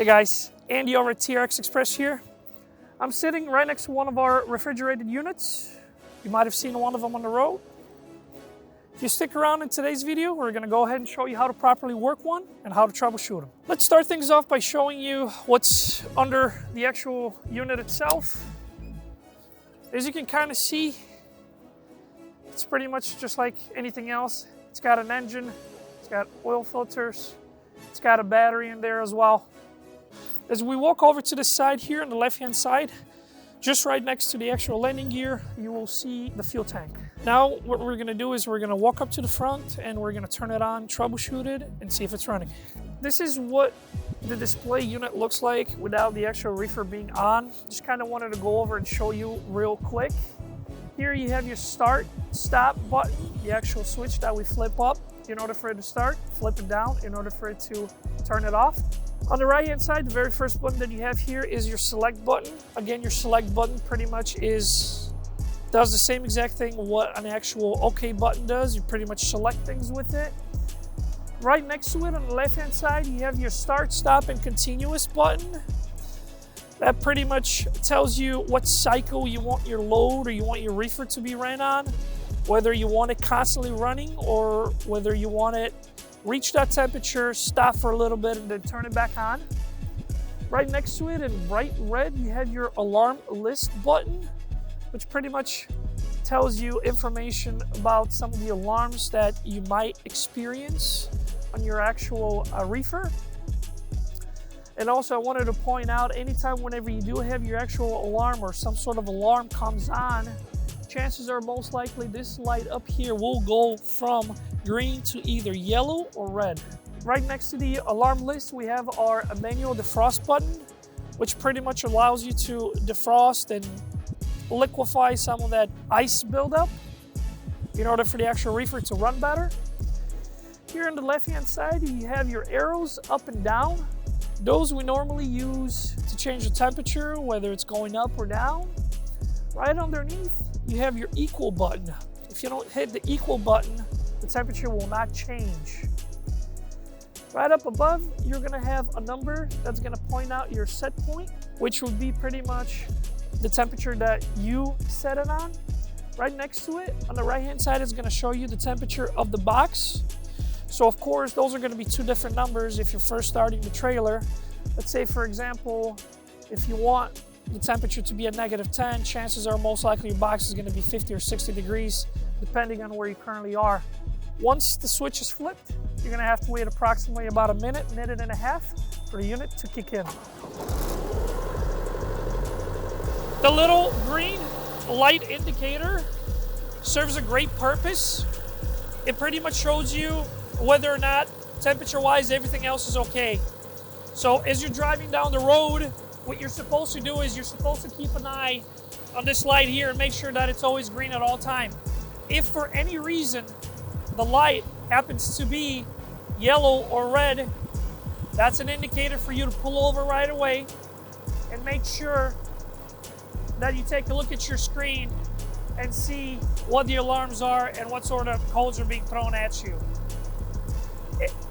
Hey guys, Andy over at TRX Express here. I'm sitting right next to one of our refrigerated units. You might have seen one of them on the road. If you stick around in today's video, we're going to go ahead and show you how to properly work one and how to troubleshoot them. Let's start things off by showing you what's under the actual unit itself. As you can kind of see, it's pretty much just like anything else. It's got an engine, it's got oil filters, it's got a battery in there as well. As we walk over to the side here on the left-hand side, just right next to the actual landing gear, you will see the fuel tank. Now, what we're gonna do is we're gonna walk up to the front and we're gonna turn it on, troubleshoot it, and see if it's running. This is what the display unit looks like without the actual reefer being on. Just kind of wanted to go over and show you real quick. Here you have your start, stop button, the actual switch that we flip up in order for it to start, flip it down in order for it to turn it off. On the right hand side, the very first button that you have here is your select button. Again, your select button pretty much does the same exact thing what an actual OK button does. You pretty much select things with it. Right next to it on the left hand side, you have your start, stop, and continuous button. That pretty much tells you what cycle you want your load or you want your reefer to be ran on, whether you want it constantly running or whether you want it reach that temperature, stop for a little bit, and then turn it back on. Right next to it in bright red, you have your alarm list button, which pretty much tells you information about some of the alarms that you might experience on your actual reefer. And also I wanted to point out, anytime whenever you do have your actual alarm or some sort of alarm comes on, chances are most likely this light up here will go from green to either yellow or red. Right next to the alarm list, we have our manual defrost button, which pretty much allows you to defrost and liquefy some of that ice buildup in order for the actual reefer to run better. Here on the left-hand side, you have your arrows up and down. Those we normally use to change the temperature, whether it's going up or down. Right underneath, you have your equal button. If you don't hit the equal button, the temperature will not change. Right up above, you're gonna have a number that's gonna point out your set point, which would be pretty much the temperature that you set it on. Right next to it, on the right-hand side, is gonna show you the temperature of the box. So of course, those are gonna be two different numbers if you're first starting the trailer. Let's say, for example, if you want the temperature to be at -10, chances are most likely your box is gonna be 50 or 60 degrees, depending on where you currently are. Once the switch is flipped, you're gonna have to wait approximately about a minute and a half for the unit to kick in. The little green light indicator serves a great purpose. It pretty much shows you whether or not temperature-wise everything else is okay. So as you're driving down the road, what you're supposed to do is you're supposed to keep an eye on this light here and make sure that it's always green at all times. If for any reason the light happens to be yellow or red, that's an indicator for you to pull over right away and make sure that you take a look at your screen and see what the alarms are and what sort of codes are being thrown at you.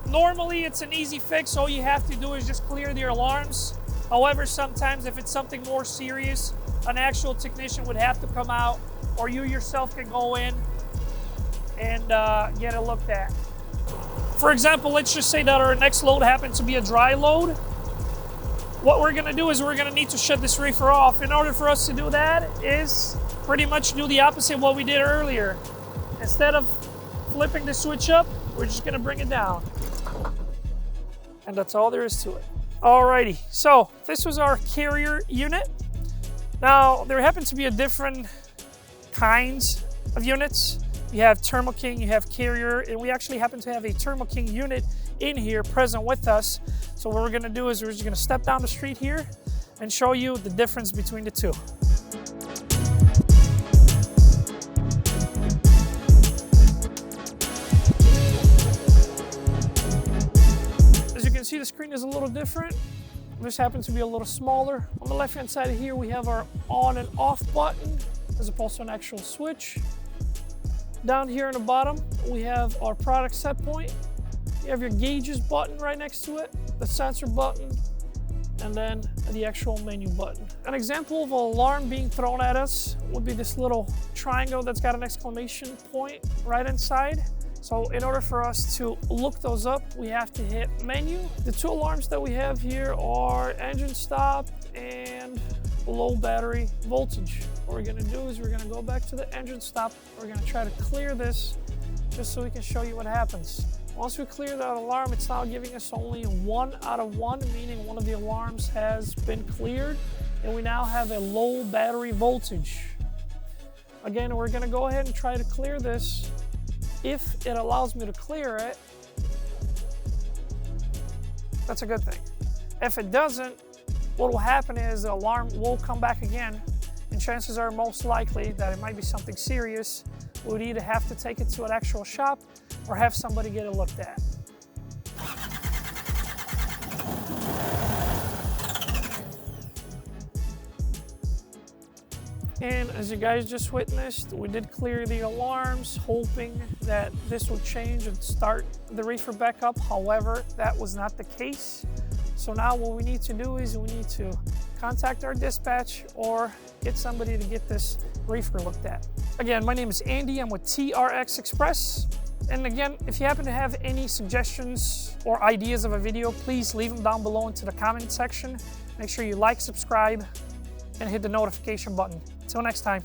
Normally it's an easy fix. All you have to do is just clear the alarms. However, sometimes if it's something more serious, an actual technician would have to come out, or you yourself can go in and get it looked at. For example, let's just say that our next load happens to be a dry load. What we're gonna do is we're gonna need to shut this reefer off. In order for us to do that is pretty much do the opposite of what we did earlier. Instead of flipping the switch up, we're just gonna bring it down. And that's all there is to it. Alrighty, so this was our carrier unit. Now, there happen to be a different kinds of units. You have Thermo King, you have carrier, and we actually happen to have a Thermo King unit in here present with us. So what we're gonna do is we're just gonna step down the street here and show you the difference between the two. As you can see, the screen is a little different. This happens to be a little smaller. On the left-hand side of here, we have our on and off button as opposed to an actual switch. Down here in the bottom, we have our product set point. You have your gauges button right next to it, the sensor button, and then the actual menu button. An example of an alarm being thrown at us would be this little triangle that's got an exclamation point right inside. So in order for us to look those up, we have to hit menu. The two alarms that we have here are engine stop and low battery voltage. What we're gonna do is we're gonna go back to the engine stop. We're gonna try to clear this just so we can show you what happens. Once we clear that alarm, it's now giving us only 1 out of 1, meaning one of the alarms has been cleared, and we now have a low battery voltage. Again, we're gonna go ahead and try to clear this. If it allows me to clear it, that's a good thing. If it doesn't, what will happen is the alarm will come back again, and chances are most likely that it might be something serious. We would either have to take it to an actual shop or have somebody get it looked at. And as you guys just witnessed, we did clear the alarms, hoping that this would change and start the reefer back up. However, that was not the case. So now what we need to do is we need to contact our dispatch or get somebody to get this reefer looked at. Again, my name is Andy. I'm with TRX Express. And again, if you happen to have any suggestions or ideas of a video, please leave them down below into the comment section. Make sure you like, subscribe, and hit the notification button. Until next time.